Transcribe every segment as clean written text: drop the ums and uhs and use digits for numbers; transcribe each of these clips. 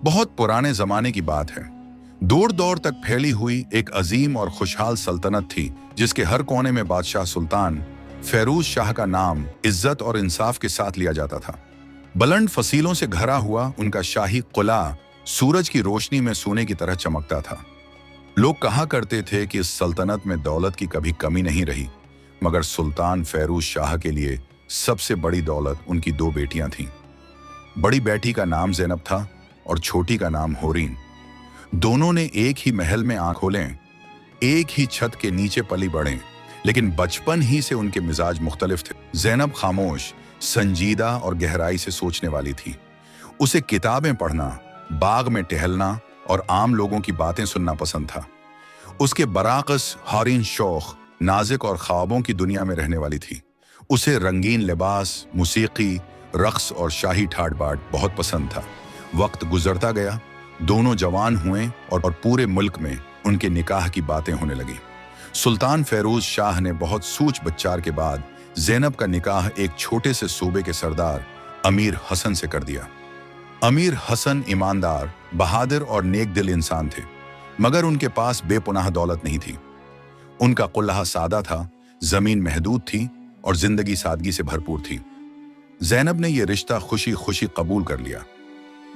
बहुत पुराने जमाने की बात है। दूर दौर तक फैली हुई एक अजीम और खुशहाल सल्तनत थी, जिसके हर कोने में बादशाह सुल्तान फेरूज शाह का नाम इज्जत और इंसाफ के साथ लिया जाता था। बुलंद फसीलों से घरा हुआ उनका शाही किला सूरज की रोशनी में सोने की तरह चमकता था। लोग कहा करते थे कि इस सल्तनत में दौलत की कभी कमी नहीं रही, मगर सुल्तान फेरूज शाह के लिए सबसे बड़ी दौलत उनकी दो बेटियां थीं। बड़ी बेटी का नाम ज़ैनब था और छोटी का नाम होरीन। दोनों ने एक ही महल में आंख खोलें, एक ही छत के नीचे पली बढ़े, लेकिन बचपन ही से उनके मिजाज मुख्तलिफ थे। ज़ैनब खामोश, संजीदा और गहराई से सोचने वाली थी। उसे किताबें पढ़ना, बाग में टहलना और आम लोगों की बातें सुनना पसंद था। उसके बराकस होरीन शौक, नाजुक और ख्वाबों की दुनिया में रहने वाली थी। उसे रंगीन लिबास, मूसीकी, रक्स और शाही ठाट बाट बहुत पसंद था। वक्त गुजरता गया, दोनों जवान हुए और पूरे मुल्क में उनके निकाह की बातें होने लगी। सुल्तान फेरूज शाह ने बहुत सूझ बच्चार के बाद ज़ैनब का निकाह एक छोटे से सूबे के सरदार अमीर हसन से कर दिया। अमीर हसन ईमानदार, बहादुर और नेक दिल इंसान थे, मगर उनके पास बेपनाह दौलत नहीं थी। उनका कुल्हा सादा था, जमीन महदूद थी और जिंदगी सादगी से भरपूर थी। ज़ैनब ने यह रिश्ता खुशी खुशी कबूल कर लिया।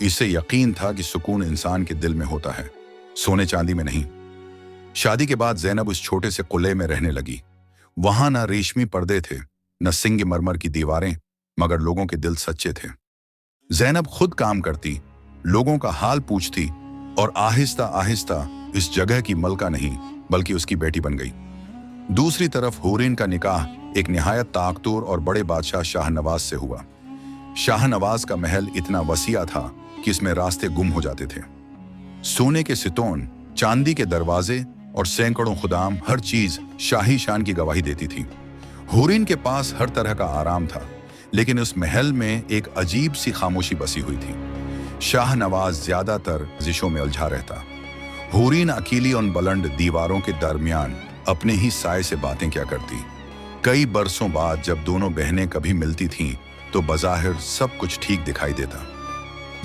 इससे यकीन था कि सुकून इंसान के दिल में होता है, सोने चांदी में नहीं। शादी के बाद ज़ैनब उस छोटे से कुले में रहने लगी। वहां न रेशमी पर्दे थे, न संगमरमर की दीवारें, मगर लोगों के दिल सच्चे थे। ज़ैनब खुद काम करती, लोगों का हाल पूछती और आहिस्ता आहिस्ता इस जगह की मलका नहीं बल्कि उसकी बेटी बन गई। दूसरी तरफ होरीन का निकाह एक निहायत ताकतवर और बड़े बादशाह शाहनवाज से हुआ। शाहनवाज का महल इतना वसीआ था कि इसमें रास्ते गुम हो जाते थे। सोने के सितोन, चांदी के दरवाजे और सैकड़ों खुदाम, हर चीज शाही शान की गवाही देती थी। होरीन के पास हर तरह का आराम था, लेकिन उस महल में एक अजीब सी खामोशी बसी हुई थी। शाहनवाज ज्यादातर जिशों में उलझा रहता। होरीन अकेली उन बुलंद दीवारों के दरमियान अपने ही साए से बातें क्या करती। कई बरसों बाद जब दोनों बहनें कभी मिलती थीं, तो बज़ाहिर सब कुछ ठीक दिखाई देता।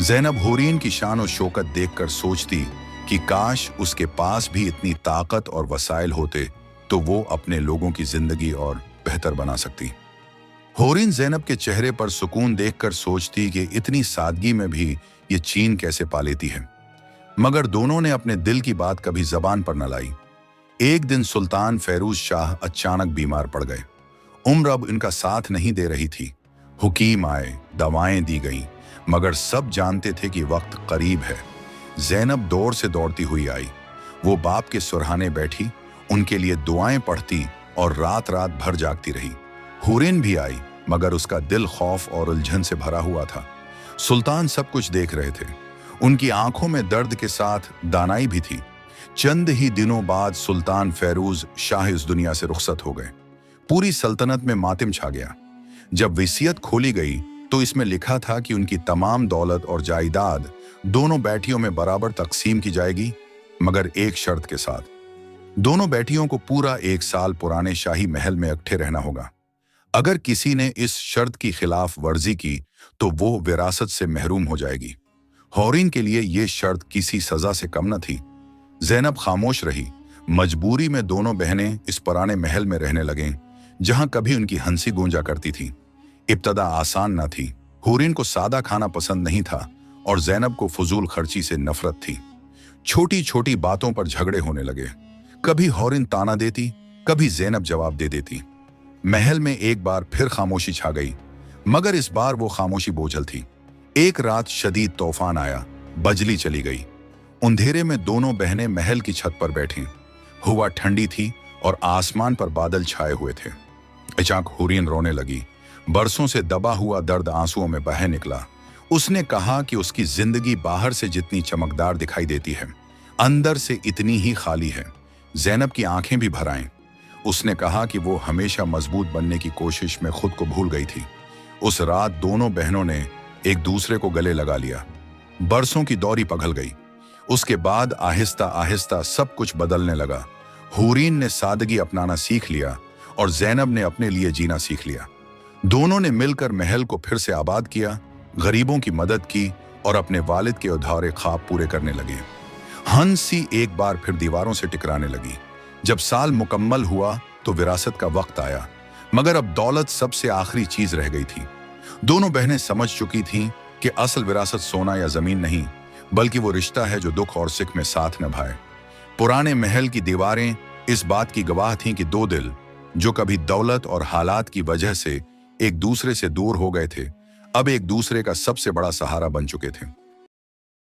ज़ैनब होरीन की शान और शौकत देखकर सोचती कि काश उसके पास भी इतनी ताकत और वसाइल होते तो वो अपने लोगों की जिंदगी और बेहतर बना सकती। होरीन ज़ैनब के चेहरे पर सुकून देखकर सोचती कि इतनी सादगी में भी ये चीन कैसे पा लेती है, मगर दोनों ने अपने दिल की बात कभी जबान पर न लाई। एक दिन सुल्तान फेरूज शाह अचानक बीमार पड़ गए। उम्र अब इनका साथ नहीं दे रही थी। हुकीम आए, दवाएं दी गईं, मगर सब जानते थे कि वक्त करीब है। ज़ैनब दौड़ से दौड़ती हुई आई। वो बाप के सुरहाने बैठी, उनके लिए दुआएं पढ़ती और रात रात भर जागती रही। होरीन भी आई, मगर उसका दिल खौफ और उलझन से भरा हुआ था। सुल्तान सब कुछ देख रहे थे। उनकी आंखों में दर्द के साथ दानाई भी थी। चंद ही दिनों बाद सुल्तान फेरूज शाह इस दुनिया से रुखसत हो गए। पूरी सल्तनत में मातम छा गया। जब वसीयत खोली गई तो इसमें लिखा था कि उनकी तमाम दौलत और जायदाद दोनों बेटियों में बराबर तकसीम की जाएगी, मगर एक शर्त के साथ। दोनों बेटियों को पूरा 1 साल पुराने शाही महल में इकट्ठे रहना होगा। अगर किसी ने इस शर्त की खिलाफ वर्जी की तो वो विरासत से महरूम हो जाएगी। होरीन के लिए ये शर्त किसी सजा से कम न थी। ज़ैनब खामोश रही। मजबूरी में दोनों बहनें इस पुराने महल में रहने लगें, जहां कभी उनकी हंसी गूंजा करती थी। इब्तदा आसान न थी। होरीन को सादा खाना पसंद नहीं था और ज़ैनब को फजूल खर्ची से नफरत थी। छोटी छोटी बातों पर झगड़े होने लगे। कभी होरीन ताना देती, कभी ज़ैनब जवाब दे देती। महल में एक बार फिर खामोशी छा गई, मगर इस बार वो खामोशी बोझल थी। एक रात शदीद तूफान आया, बजली चली गई। अंधेरे में दोनों बहनें महल की छत पर बैठी। हवा ठंडी थी और आसमान पर बादल छाए हुए थे। अचानक होरीन रोने लगी। बरसों से दबा हुआ दर्द आंसुओं में बह निकला। उसने कहा कि उसकी जिंदगी बाहर से जितनी चमकदार दिखाई देती है, अंदर से इतनी ही खाली है। ज़ैनब की आंखें भी भर आईं। उसने कहा कि वो हमेशा मजबूत बनने की कोशिश में खुद को भूल गई थी। उस रात दोनों बहनों ने एक दूसरे को गले लगा लिया। बरसों की दौरी पघल गई। उसके बाद आहिस्ता आहिस्ता सब कुछ बदलने लगा। होरीन ने सादगी अपनाना सीख लिया और ज़ैनब ने अपने लिए जीना सीख लिया। दोनों ने मिलकर महल को फिर से आबाद किया, गरीबों की मदद की और अपने वालिद के अधूरे ख्वाब पूरे करने लगे। हंसी एक बार फिर दीवारों से टकराने लगी। जब साल मुकम्मल हुआ तो विरासत का वक्त आया, मगर अब दौलत सबसे आखिरी चीज रह गई थी। दोनों बहनें समझ चुकी थीं कि असल विरासत सोना या जमीन नहीं, बल्कि वो रिश्ता है जो दुख और सुख में साथ निभाए। पुराने महल की दीवारें इस बात की गवाह थीं कि दो दिल जो कभी दौलत और हालात की वजह से एक दूसरे से दूर हो गए थे, अब एक दूसरे का सबसे बड़ा सहारा बन चुके थे।